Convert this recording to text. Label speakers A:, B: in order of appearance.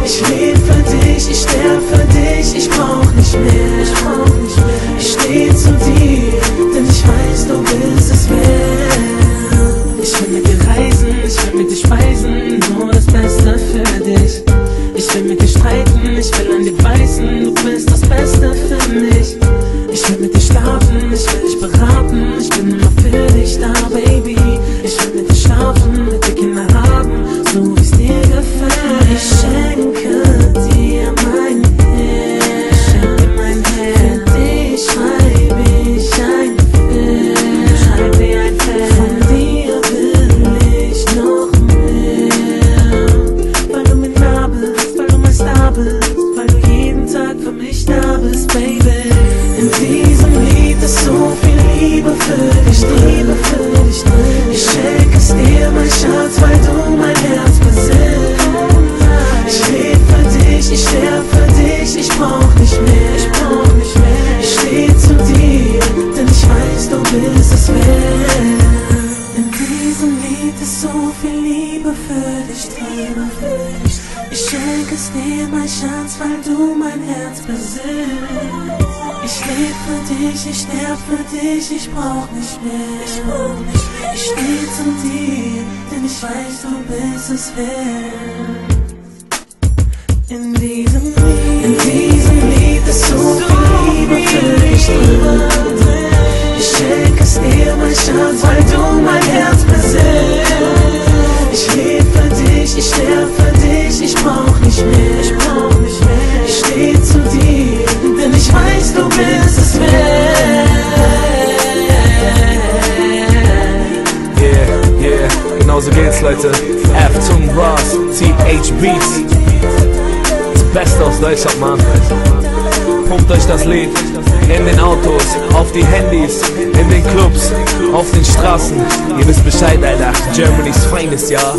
A: Ich lebe für dich, ich sterb für dich, ich brauch nicht mehr. Ich steh zu dir, denn ich weiß, du bist es wert. Ich will mit dir reisen, ich will mit dir speisen, nur das Beste für dich. Ich will mit dir streiten, ich will an dir beißen, du bist das Beste für mich. Ich will mit dir schlafen, ich will dich beraten, ich bin immer für dich da, Baby. Ich will mit dir schlafen, mit dir Kinder haben, so wie's dir gefällt. Ich schenke dir mein Herz, für dich schreibe ich ein Vers. Von dir will ich noch mehr, weil du mir nah bist, weil du mein Star bist, weil du jeden Tag für mich da bist, Baby. In diesem Lied ist so viel Liebe für dich drin. Ich schenke es dir, mein Schatz, weil du mein Herz besitzt. Ich lebe für dich, ich sterb für dich, ich brauch nicht mehr. Ich steh zu dir, denn ich weiß, du bist es wert. In diesem Lied ist so viel Liebe für dich drin. Ich schenke es dir, mein Schatz, weil du mein Herz besitzt. Ich lebe für dich, ich sterb für dich, ich brauch nicht mehr. Ich steh zu dir, denn ich weiß, du bist es wert. In diesem Lied ist so viel Liebe für dich drin. Ich schenke es dir, mein Schatz, weil du mein Herz besitzt. Ich lebe für dich, ich sterb für dich, ich brauch nicht mehr. Ich steh zu dir, denn ich weiß, du bist es wert.
B: Yeah, genau so geht's, Leute. F-Tung Ross, TH Beats. Das Beste aus Deutschland, Mann. Pumpt euch das Lied in den Autos, auf die Handys, in den Clubs, auf den Straßen. Ihr wisst Bescheid, Alter. Germany's finest, ja.